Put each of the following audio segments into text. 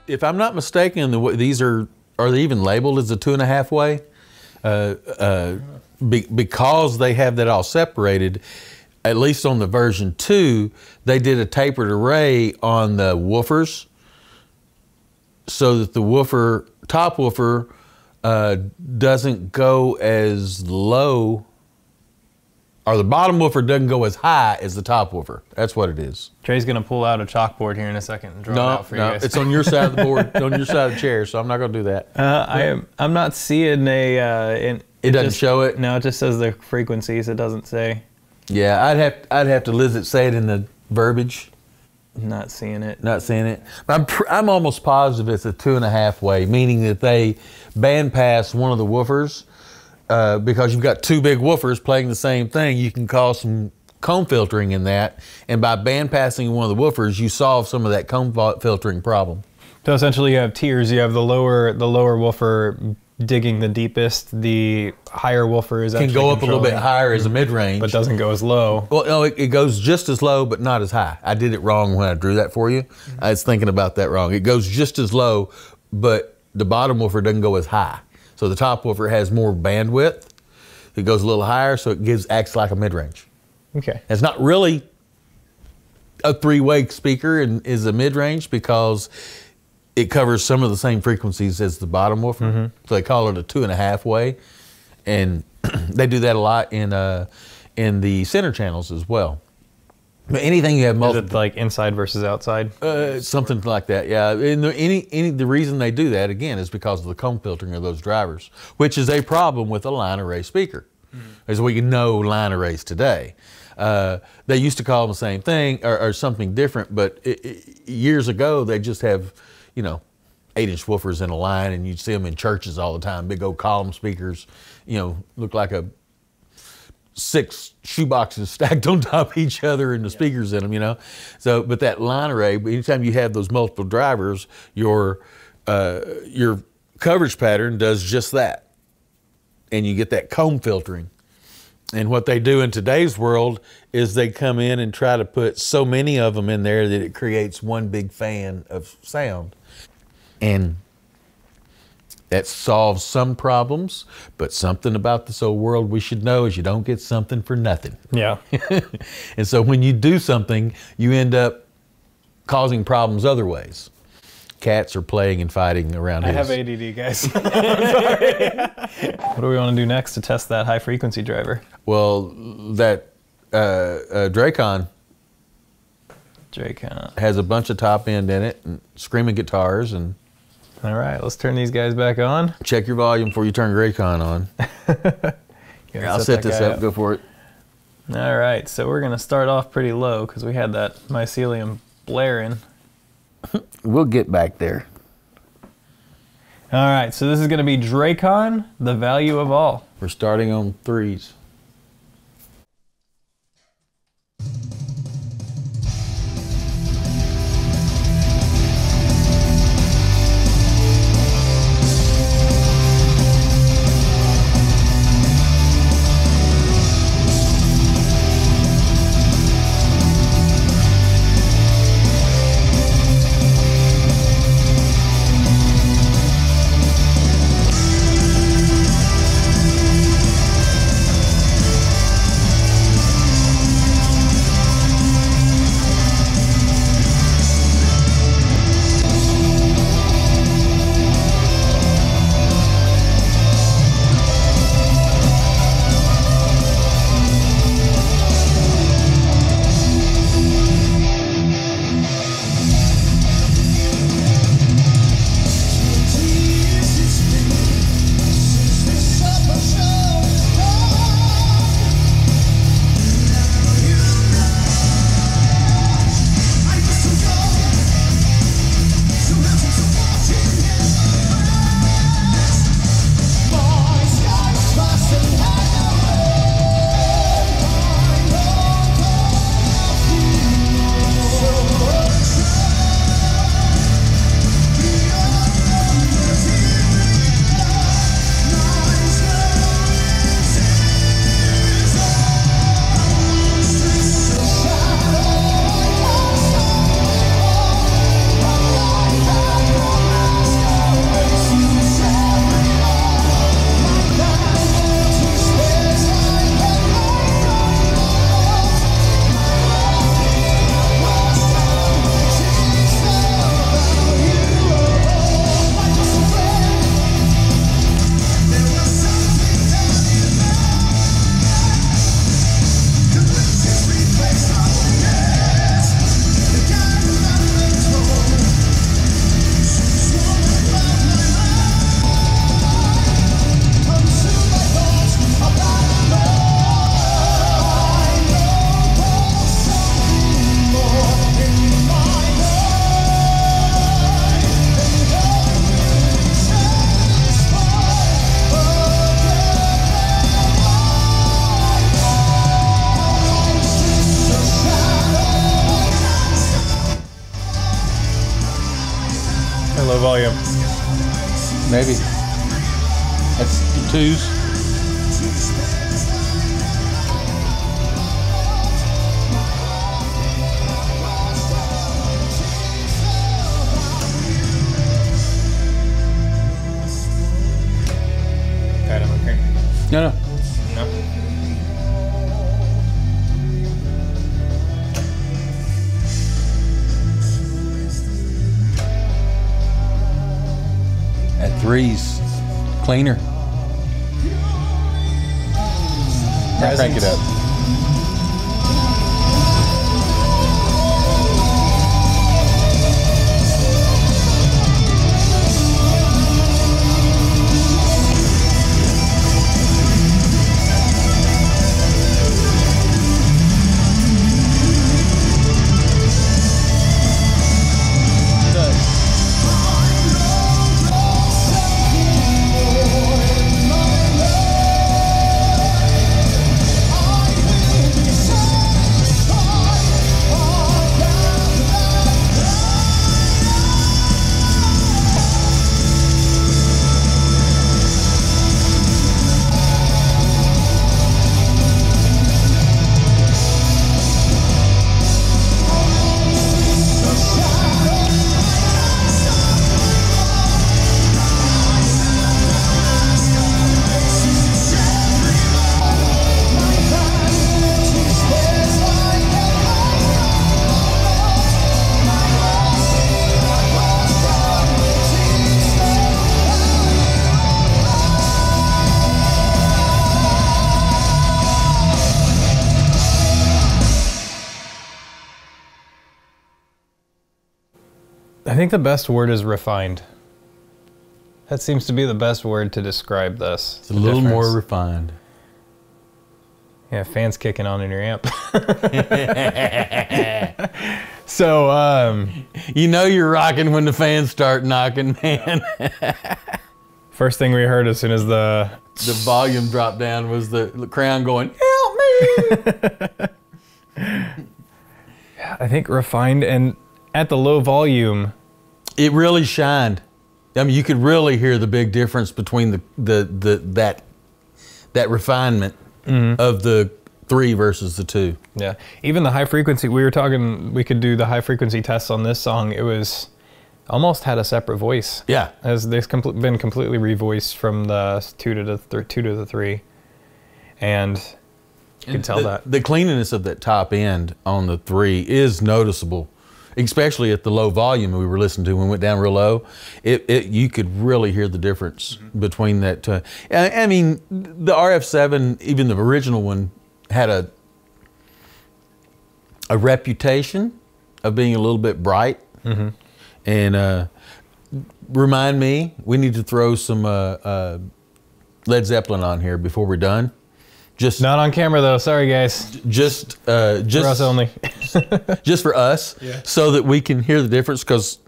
if I'm not mistaken, these are they even labeled as a 2.5 way? Because they have that all separated, at least on the version 2, they did a tapered array on the woofers so that the top woofer doesn't go as low, or the bottom woofer doesn't go as high as the top woofer. That's what it is. Trey's gonna pull out a chalkboard here in a second and draw it out for you guys. It's on your side of the board, on your side of the chair, so I'm not gonna do that. I'm not seeing a. It doesn't show it? No, it just says the frequencies. It doesn't say. Yeah, I'd have to say it in the verbiage. Not seeing it. Not seeing it. I'm almost positive it's a 2.5 way, meaning that they bandpass one of the woofers because you've got 2 big woofers playing the same thing. You can cause some comb filtering in that, and by bandpassing one of the woofers, you solve some of that comb filtering problem. So essentially, you have tiers. You have the lower woofer digging the deepest. The higher woofer is can go up a little bit higher as a mid-range, but doesn't go as low. Well, no, it goes just as low, but not as high. I did it wrong when I drew that for you. I was thinking about that wrong. It goes just as low, but the bottom woofer doesn't go as high. So the top woofer has more bandwidth. It goes a little higher, so it acts like a mid-range. Okay. It's not really a 3-way speaker and is a mid-range because it covers some of the same frequencies as the bottom woofer. So they call it a 2.5 way. And they do that a lot in the center channels as well. But anything you have multiple. Is it like inside versus outside? Something like that, yeah. And the reason they do that, again, is because of the comb filtering of those drivers, which is a problem with a line array speaker, as we know line arrays today. They used to call them the same thing or something different, but years ago they just have, 8-inch woofers in a line, and you'd see them in churches all the time, big old column speakers, look like 6 shoeboxes stacked on top of each other and the speakers in them, So, but that line array, anytime you have those multiple drivers, your coverage pattern does just that. And you get that comb filtering. And what they do in today's world is they come in and try to put so many of them in there that it creates one big fan of sound. And that solves some problems, but something about this old world we should know is you don't get something for nothing. Yeah. And so when you do something, you end up causing problems other ways. Cats are playing and fighting around I have ADD, guys. What do we want to do next to test that high frequency driver? Well, that Draekon has a bunch of top end in it and screaming guitars. And all right, let's turn these guys back on. Check your volume before you turn Draekon on. Here, I'll set this up, go for it. All right, so we're gonna start off pretty low because we had that mycelium blaring. We'll get back there. All right, so this is gonna be Draekon, the value of all. We're starting on 3s. low volume? Maybe. That's the 2s. No, no. No. That 3's cleaner. Now crank it up. I think the best word is refined. That seems to be the best word to describe this. It's a little more refined. Yeah, fans kicking on in your amp. So, you know you're rocking when the fans start knocking, man. First thing we heard as soon as the volume dropped down was the crown going, "Help me!" Yeah, I think refined, and at the low volume, it really shined. I mean, you could really hear the big difference between that refinement of the 3 versus the 2. Yeah, even the high frequency. We were talking. We could do the high frequency tests on this song. It was almost had a separate voice. Yeah, as they've been completely revoiced from the 2 to the 3, and you can tell that the cleanliness of that top end on the 3 is noticeable. Especially at the low volume we were listening to when we went down real low, you could really hear the difference between that. I mean, the RF-7, even the original one, had a reputation of being a little bit bright. And remind me, we need to throw some Led Zeppelin on here before we're done. Just not on camera though. Sorry guys. Just for us only. Just for us, yeah. So that we can hear the difference. Because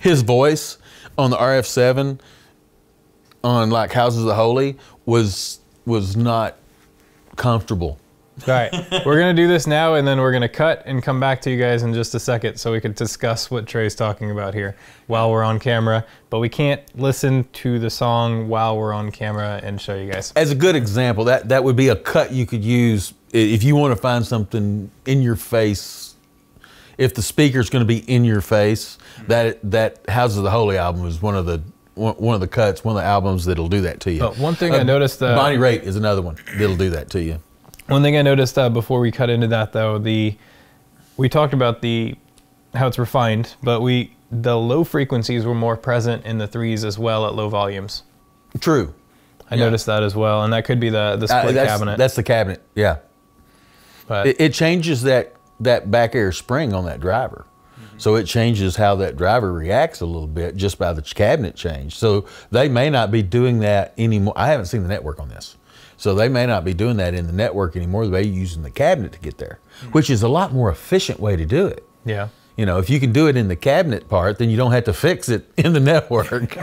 his voice on the RF-7 on like Houses of the Holy was not comfortable. All right, we're gonna do this now, and then we're gonna cut and come back to you guys in just a second, so we could discuss what Trey's talking about here while we're on camera. But we can't listen to the song while we're on camera and show you guys. As a good example, that would be a cut you could use if you want to find something in your face. If the speaker's going to be in your face, that Houses of the Holy album is one of the cuts, one of the albums that'll do that to you. But one thing I noticed, Bonnie Raitt is another one that'll do that to you. One thing I noticed before we cut into that though, we talked about how it's refined, but the low frequencies were more present in the 3s as well at low volumes. True. I noticed that as well, and that could be the split cabinet. That's the cabinet, yeah. But it changes that back air spring on that driver. So it changes how that driver reacts a little bit just by the cabinet change. So they may not be doing that anymore. I haven't seen the network on this. So they may not be doing that in the network anymore. They're using the cabinet to get there, which is a lot more efficient way to do it. Yeah. You know, if you can do it in the cabinet part, then you don't have to fix it in the network.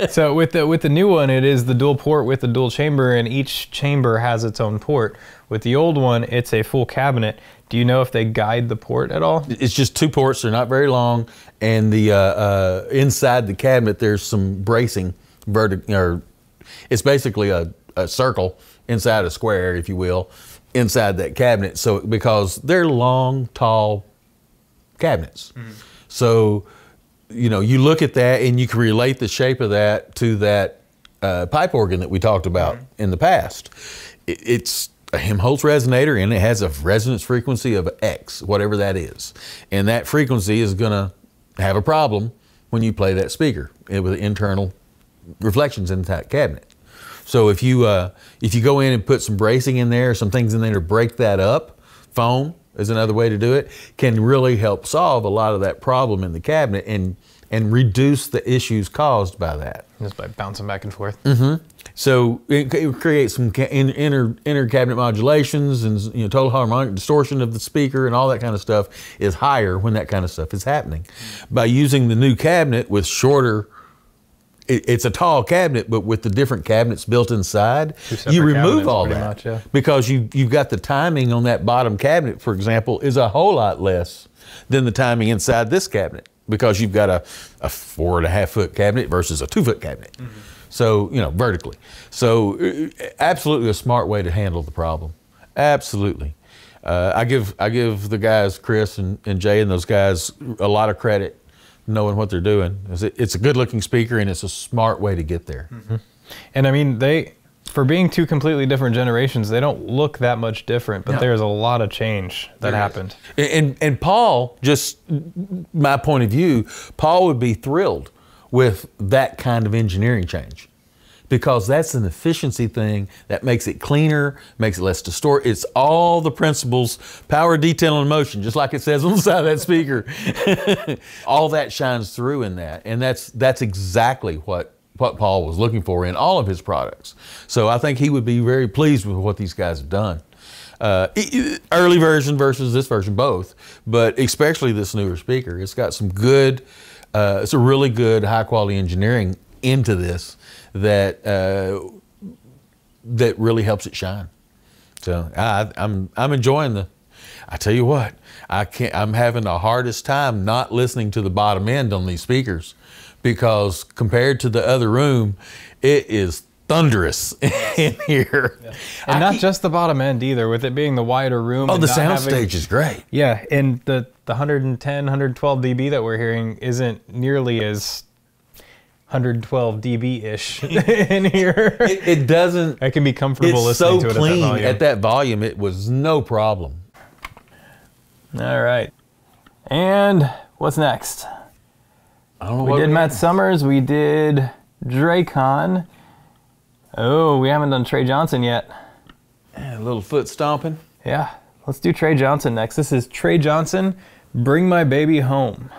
So with the new one, it is the dual port with the dual chamber, and each chamber has its own port. With the old one, it's a full cabinet. Do you know if they guide the port at all? It's just 2 ports. They're not very long, and the inside the cabinet there's some bracing, or it's basically a circle inside a square, if you will, inside that cabinet. So because they're long, tall cabinets, so you know, you look at that and you can relate the shape of that to that pipe organ that we talked about in the past. It's a Helmholtz resonator, and it has a resonance frequency of X, whatever that is. And that frequency is going to have a problem when you play that speaker with internal reflections in that cabinet. So if you go in and put some bracing in there, some things in there to break that up, foam is another way to do it, can really help solve a lot of that problem in the cabinet and reduce the issues caused by that. Just by bouncing back and forth. So it creates some inner cabinet modulations, and you know, total harmonic distortion of the speaker and all that kind of stuff is higher when that kind of stuff is happening. By using the new cabinet with shorter, it's a tall cabinet, but with the different cabinets built inside, you remove all that because you've got the timing on that bottom cabinet, for example, is a whole lot less than the timing inside this cabinet, because you've got a 4.5 foot cabinet versus a 2 foot cabinet. So, you know, vertically. So absolutely a smart way to handle the problem. Absolutely. I give the guys, Chris and Jay and those guys, a lot of credit knowing what they're doing. It's a good looking speaker, and it's a smart way to get there. And I mean, for being 2 completely different generations, they don't look that much different, but there's a lot of change that happened. And Paul, just my point of view, Paul would be thrilled with that kind of engineering change, because that's an efficiency thing that makes it cleaner, makes it less distort. It's all the principles, power, detail, and motion, just like it says on the side of that speaker. All that shines through in that, and that's exactly what Paul was looking for in all of his products. So I think he would be very pleased with what these guys have done. Early version versus this version, both, but especially this newer speaker. It's got some good, it's a really good high quality engineering into this that that really helps it shine. So I'm enjoying I tell you what, I'm having the hardest time not listening to the bottom end on these speakers, because compared to the other room, it is thunderous in here. And not just the bottom end either, with it being the wider room. Oh, the sound stage is great. Yeah, and the 110, 112 dB that we're hearing isn't nearly as 112 dB-ish in here. It doesn't. I can be comfortable listening to it at that volume. It's so clean at that volume, it was no problem. All right. And what's next? I don't know. We did Matt Summers, we did Draekon. Oh, we haven't done Trey Johnson yet. A little foot stomping. Yeah, let's do Trey Johnson next. This is Trey Johnson, Bring My Baby Home.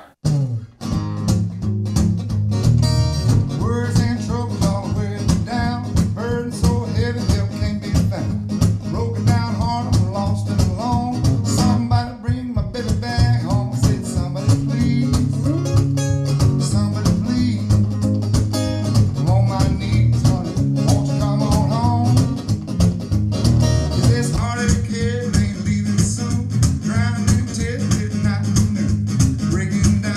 Breaking down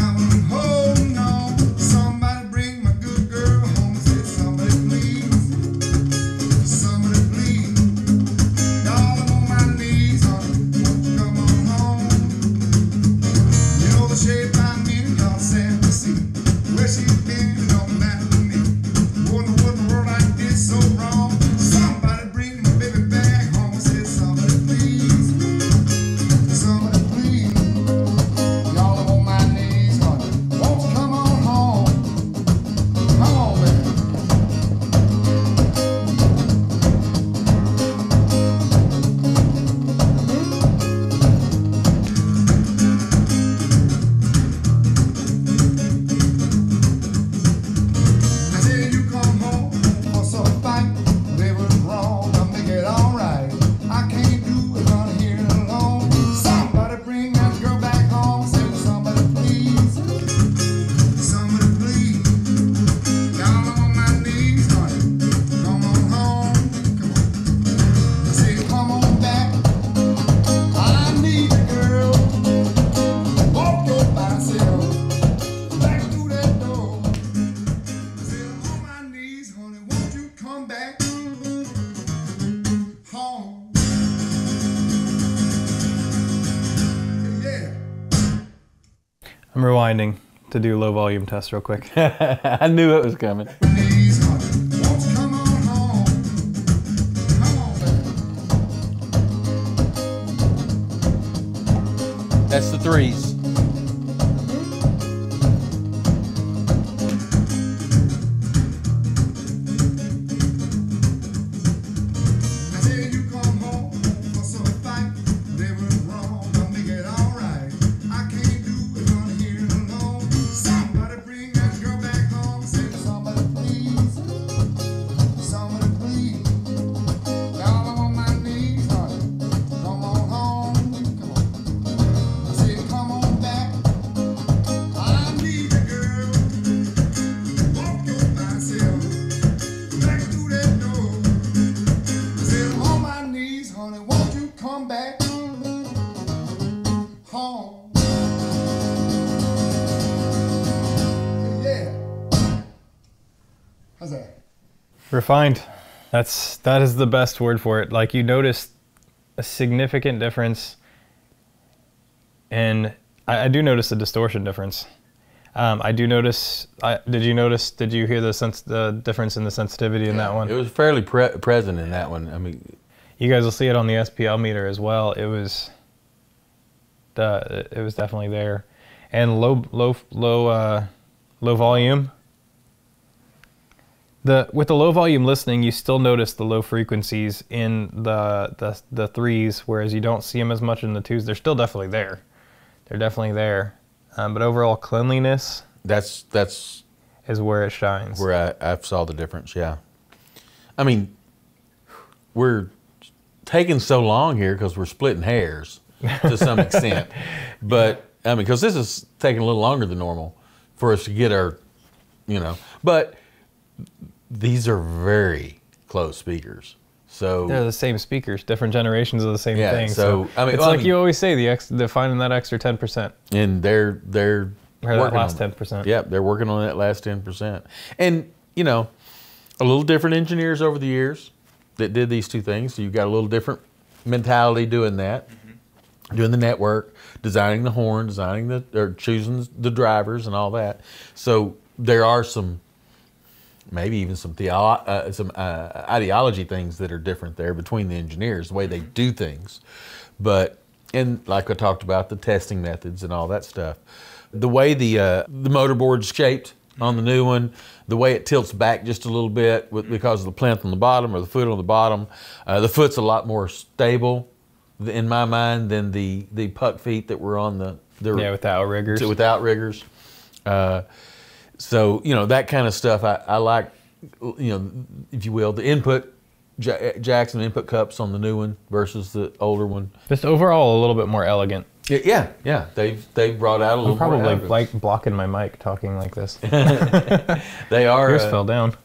I'm rewinding to do low volume test real quick. I knew it was coming. That's the threes. Refined. That is the best word for it. Like, you notice a significant difference, and I do notice a distortion difference. I do notice. Did you hear the difference in the sensitivity in that one? It was fairly present in that one. I mean, you guys will see it on the SPL meter as well. It was definitely there, and low volume. With the low volume listening, you still notice the low frequencies in the threes, whereas you don't see them as much in the twos. They're still definitely there. They're definitely there. But overall cleanliness, that's is where it shines. Where I saw the difference. Yeah. I mean, we're taking so long here because we're splitting hairs to some extent. But I mean, because this is taking a little longer than normal for us to get our, but these are very close speakers. So they're the same speakers, different generations of the same thing. So I mean, it's you always say, they're finding that extra 10%. And they're or that last 10%. Yep, they're working on that last 10%. And a little different engineers over the years that did these two things. So you've got a little different mentality doing that, doing the network, designing the horn, choosing the drivers and all that. So there are maybe even some ideology things that are different there between the engineers, the way they do things. And like I talked about, the testing methods and all that stuff. The way the motor board's shaped on the new one, the way it tilts back just a little bit because of the plinth on the bottom or the foot on the bottom. The foot's a lot more stable in my mind than the puck feet that were on the with outriggers. With outriggers. So, that kind of stuff I like, if you will, the input jacks and input cups on the new one versus the older one. Just overall a little bit more elegant. Yeah. They've brought out a little more. I'm probably like blocking my mic talking like this. They are. Yours fell down.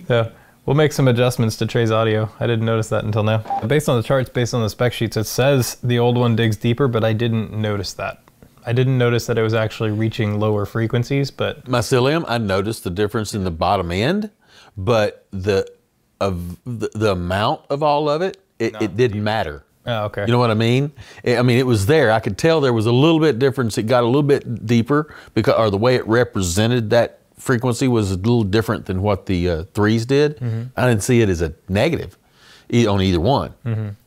So we'll make some adjustments to Trey's audio. I didn't notice that until now. Based on the charts, based on the spec sheets, it says the old one digs deeper, but I didn't notice that. I didn't notice that it was actually reaching lower frequencies, but... Mycelium, I noticed the difference in the bottom end, but the amount of all of it, it didn't matter. Oh, okay. You know what I mean? It was there. I could tell there was a little bit difference. It got a little bit deeper, or the way it represented that frequency was a little different than what the threes did. I didn't see it as a negative on either one,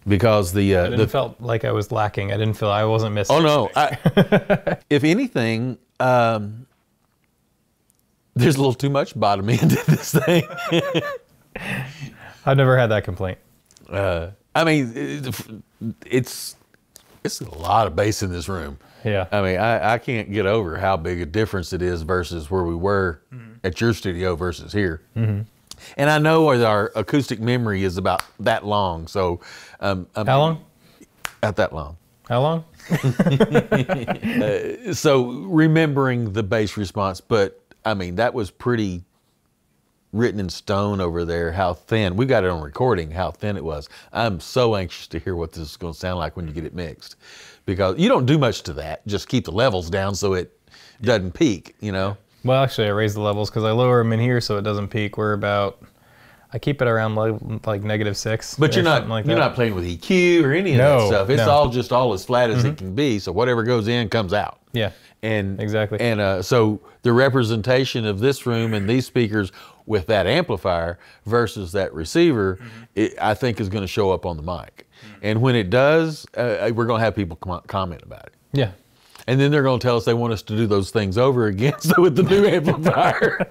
because it felt like I was lacking. I didn't feel I wasn't missing. Oh no! If anything, there's a little too much bottom end to this thing. I've never had that complaint. It's a lot of bass in this room. Yeah. I can't get over how big a difference it is versus where we were at your studio versus here. And I know our acoustic memory is about that long, so... how long? At that long. How long? So remembering the bass response, but that was pretty written in stone over there, how thin. We got it on recording, how thin it was. I'm so anxious to hear what this is going to sound like when you get it mixed, because you don't do much to that. Just keep the levels down so it doesn't peak, Well, actually, I raised the levels because I lower them in here so it doesn't peak. We're about, I keep it around like -6. But you're not like you're not playing with EQ or any of that stuff. It's all just all as flat as it can be. So whatever goes in comes out. Yeah. And exactly. And so the representation of this room and these speakers with that amplifier versus that receiver, I think is going to show up on the mic. And when it does, we're going to have people comment about it. Yeah. And then they're going to tell us they want us to do those things over again. So with the new amplifier.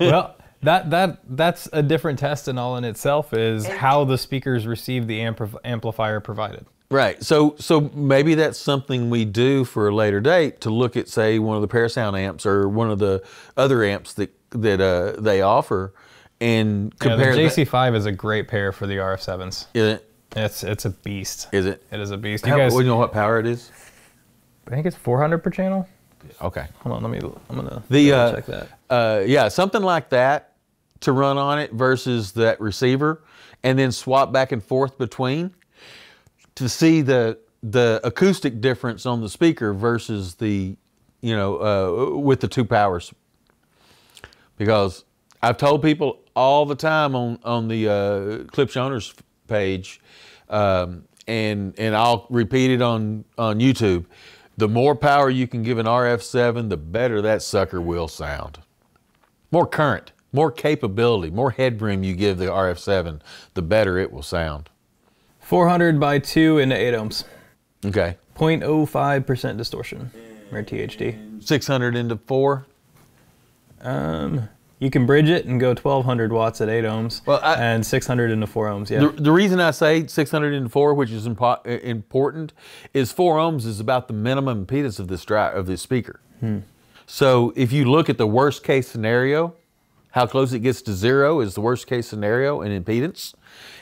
Well, that's a different test in all in itself, is how the speakers receive the amplifier provided. Right. So maybe that's something we do for a later date, to look at, say, one of the Parasound amps or one of the other amps that they offer, and compare. The JC5 is a great pair for the RF-7s. Is it? It's a beast. Is it? It is a beast. You guys, you know what power it is? I think it's 400 per channel. Okay. Hold on, I'm gonna check that. Yeah, something like that to run on it versus that receiver, and then swap back and forth between, to see the acoustic difference on the speaker versus the, with the two powers. Because I've told people all the time on the Klipsch owners page, and I'll repeat it on YouTube, the more power you can give an RF-7, the better that sucker will sound. More current, more capability, more headroom you give the RF-7, the better it will sound. 400 by 2 into 8 ohms. Okay. 0.05% distortion, or THD. 600 into 4? You can bridge it and go 1200 watts at 8 ohms, and 600 into 4 ohms, yeah. The reason I say 600 into 4, which is important, is 4 ohms is about the minimum impedance of this speaker. So if you look at the worst case scenario, how close it gets to 0 is the worst case scenario in impedance,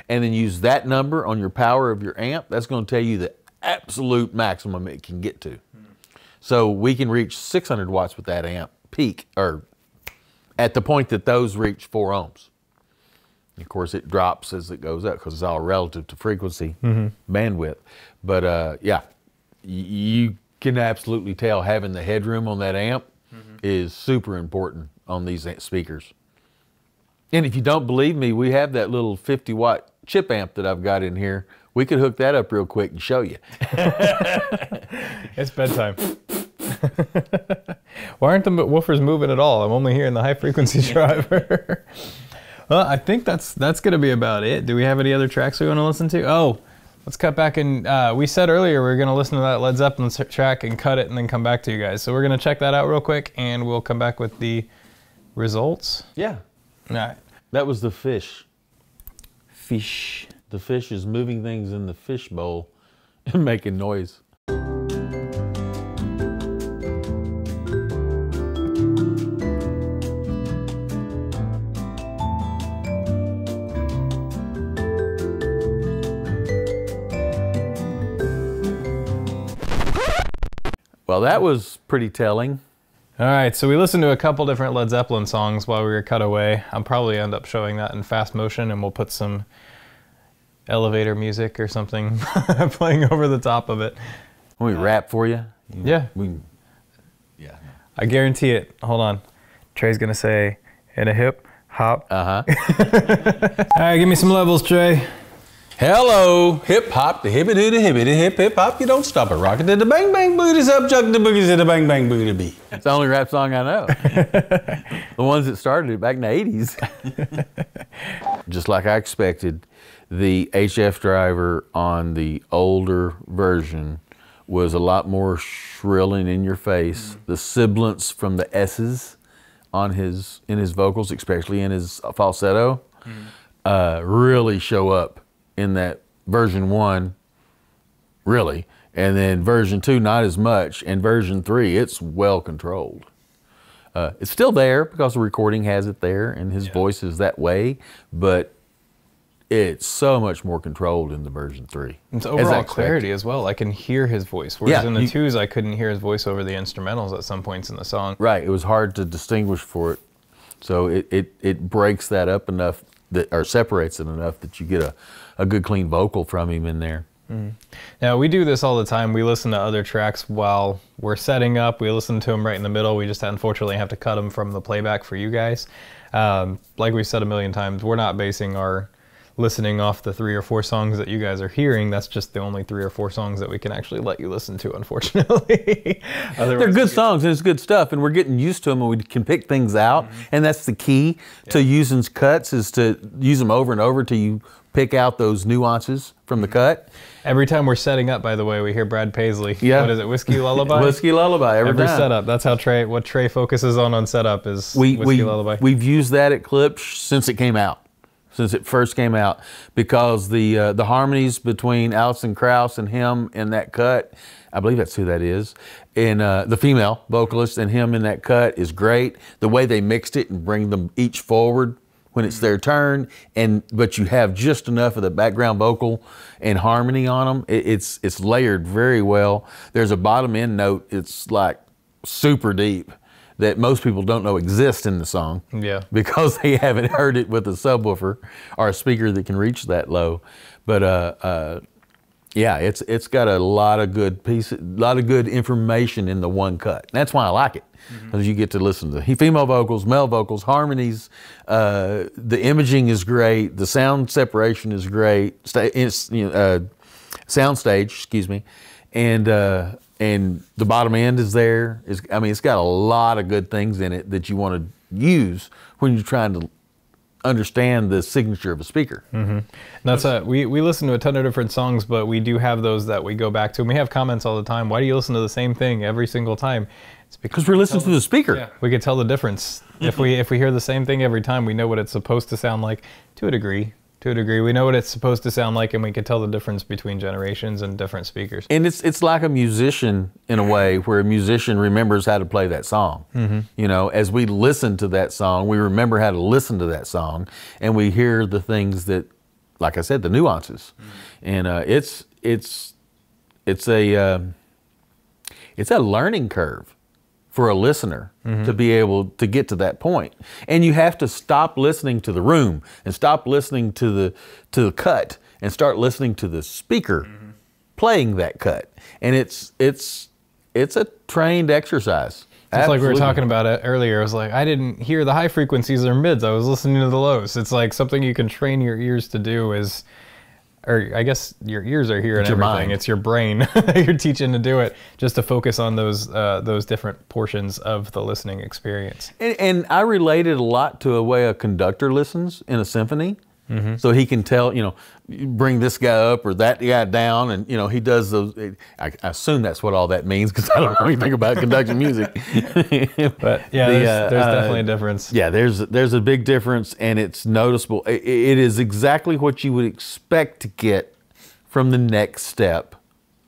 and then use that number on your power of your amp, that's going to tell you the absolute maximum it can get to. So we can reach 600 watts with that amp peak, or at the point that those reach 4 ohms. Of course, it drops as it goes up because it's all relative to frequency, bandwidth. But yeah, you can absolutely tell having the headroom on that amp is super important on these speakers. And if you don't believe me, we have that little 50-watt chip amp that I've got in here. We could hook that up real quick and show you. It's bedtime. Why aren't the woofers moving at all? I'm only hearing the high frequency driver. Well, I think that's going to be about it. Do we have any other tracks we want to listen to? Oh, let's cut back and we said earlier we were going to listen to that Led Zeppelin track and cut it and then come back to you guys. So we're going to check that out real quick and we'll come back with the results. Yeah. All right. That was the fish. Fish. The fish is moving things in the fish bowl and making noise. Well, that was pretty telling. All right, so we listened to a couple different Led Zeppelin songs while we were cut away. I'll probably end up showing that in fast motion, and we'll put some elevator music or something playing over the top of it. Can we rap for you? Yeah. Yeah. I guarantee it. Hold on. Trey's gonna say, in a hip hop. Uh-huh. All right, give me some levels, Trey. Hello, hip hop, the hippie doo the hippie, the hip hop, you don't stop it, rockin' to the bang bang booties up, chuck the boogies to the bang bang booty beat. That's the only rap song I know. The ones that started it back in the 80s. Just like I expected, the HF driver on the older version was a lot more shrill and in your face. The sibilance from the S's on in his vocals, especially in his falsetto, really show up in that version 1, really, and then version 2 not as much, and version 3 it's well controlled. It's still there because the recording has it there and his voice is that way, but it's so much more controlled in the version 3. It's overall clarity as well. I can hear his voice, whereas in the 2s I couldn't hear his voice over the instrumentals at some points in the song. Right, it was hard to distinguish for it, so it breaks that up enough, or separates it enough that you get a good clean vocal from him in there. Now we do this all the time. We listen to other tracks while we're setting up. We listen to them right in the middle. We just unfortunately have to cut them from the playback for you guys. Like we've said a million times, we're not basing our listening off the 3 or 4 songs that you guys are hearing. That's just the only 3 or 4 songs that we can actually let you listen to, unfortunately. They're good songs and it's good stuff, and we're getting used to them, and we can pick things out. And that's the key to using cuts, is to use them over and over till you pick out those nuances from the cut. Every time we're setting up, by the way, we hear Brad Paisley. Yeah. What is it, Whiskey Lullaby? Whiskey Lullaby every time. setup. That's how what Trey focuses on setup is Whiskey Lullaby. We've used that at Klipsch since it came out. Since it first came out, because the harmonies between Alison Krauss and him in that cut, I believe that's who that is, and the female vocalist and him in that cut is great. The way they mixed it and bring them each forward when it's their turn, but you have just enough of the background vocal and harmony on them. It's layered very well. There's a bottom end note. It's like super deep, that most people don't know exists in the song. Yeah. Because they haven't heard it with a subwoofer or a speaker that can reach that low. But yeah, it's got a lot of good information in the one cut. And that's why I like it, because you get to listen to female vocals, male vocals, harmonies. The imaging is great. The sound separation is great. Soundstage, excuse me, and the bottom end is there. I mean, it's got a lot of good things in it that you want to use when you're trying to understand the signature of a speaker. That's we listen to a ton of different songs, but we do have those that we go back to, and we have comments all the time. Why do you listen to the same thing every single time? It's because we're listening to the speaker. Yeah. We could tell the difference. If we hear the same thing every time, we know what it's supposed to sound like to a degree. We know what it's supposed to sound like, and we can tell the difference between generations and different speakers. And it's like a musician in a way, where a musician remembers how to play that song. You know, as we listen to that song, we remember how to listen to that song, and we hear the things that, like I said, the nuances. And it's a learning curve for a listener to be able to get to that point. And you have to stop listening to the room and stop listening to the cut and start listening to the speaker playing that cut. And it's a trained exercise. Just like we were talking about it earlier, it was like, I didn't hear the high frequencies or mids, I was listening to the lows. It's like something you can train your ears to do is, or I guess your ears are hearing everything. Mind. It's your brain you're teaching to do it, just to focus on those different portions of the listening experience. And I relate it a lot to a way a conductor listens in a symphony. So he can tell, you know, bring this guy up or that guy down, and you know, he does those. I assume that's what all that means, because I don't know anything about conducting music. But yeah, there's definitely a difference. Yeah, there's a big difference, and it's noticeable. It is exactly what you would expect to get from the next step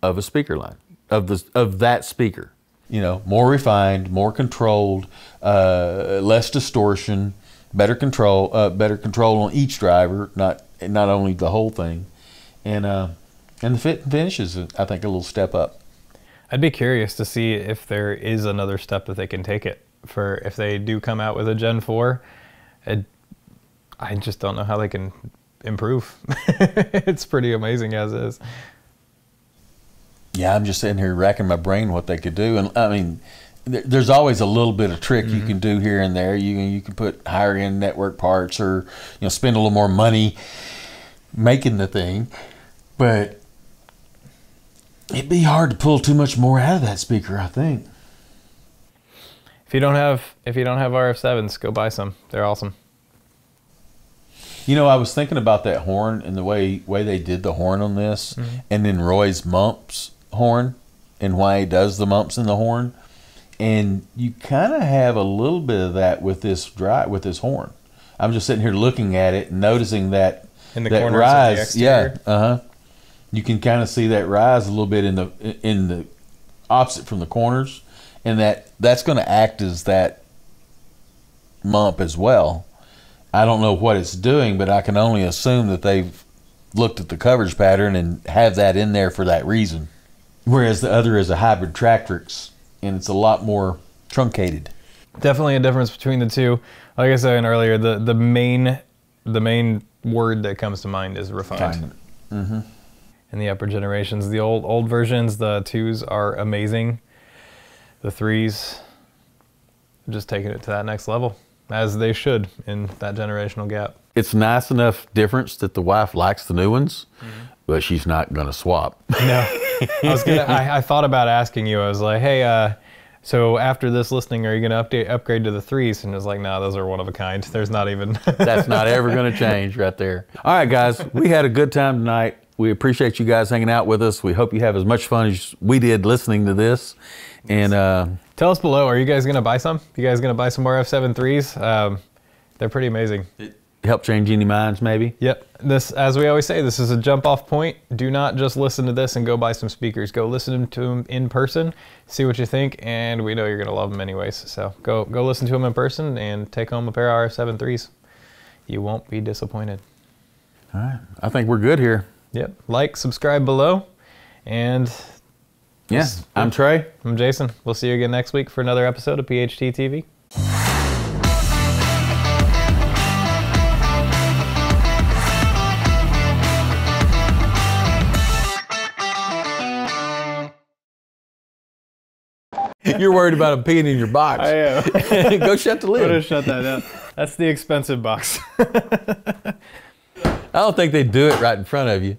of a speaker line, of that speaker. You know, more refined, more controlled, less distortion. Better control on each driver, not only the whole thing, and the fit and finish is, I think, a little step up. I'd be curious to see if there is another step that they can take it for, if they do come out with a Gen 4. I just don't know how they can improve. It's pretty amazing as is. Yeah, I'm just sitting here racking my brain what they could do, and I mean, there's always a little bit of trick you can do here and there. You can put higher end network parts, or you know, spend a little more money making the thing, but it'd be hard to pull too much more out of that speaker, I think. If you don't have RF-7s, go buy some. They're awesome. You know, I was thinking about that horn and the way they did the horn on this, and then Roy's mumps horn and why he does the mumps in the horn. And you kind of have a little bit of that with this horn. I'm just sitting here looking at it and noticing that in the corners rise. Of the exterior. Yeah, you can kind of see that rise a little bit in the opposite from the corners, and that's going to act as that mump as well. I don't know what it's doing, but I can only assume that they've looked at the coverage pattern and have that in there for that reason. Whereas the other is a hybrid Tractrix, and it's a lot more truncated. Definitely a difference between the two. Like I said earlier, the main word that comes to mind is refined. In the upper generations, the old versions, the 2s are amazing. The 3s, just taking it to that next level. as they should in that generational gap. It's nice enough difference that the wife likes the new ones, but she's not going to swap. No, I thought about asking you. I was like, hey, so after this listening, are you going to upgrade to the 3s? And it was like, no, those are one of a kind. There's not even. That's not ever going to change right there. All right, guys, we had a good time tonight. We appreciate you guys hanging out with us. We hope you have as much fun as we did listening to this. And tell us below, are you guys going to buy some? You guys going to buy some RF-7IIIs? They're pretty amazing. Help change any minds, maybe? Yep. This, as we always say, this is a jump off point. Do not just listen to this and go buy some speakers. Go listen to them in person, see what you think, and we know you're going to love them anyways. So go listen to them in person and take home a pair of RF-7IIIs. You won't be disappointed. All right. I think we're good here. Yep. Like, subscribe below, and yes, I'm Trey. I'm Jason. We'll see you again next week for another episode of PHT TV. You're worried about them peeing in your box. I am. Go shut the lid. I'm gonna shut that down. That's the expensive box. I don't think they'd do it right in front of you.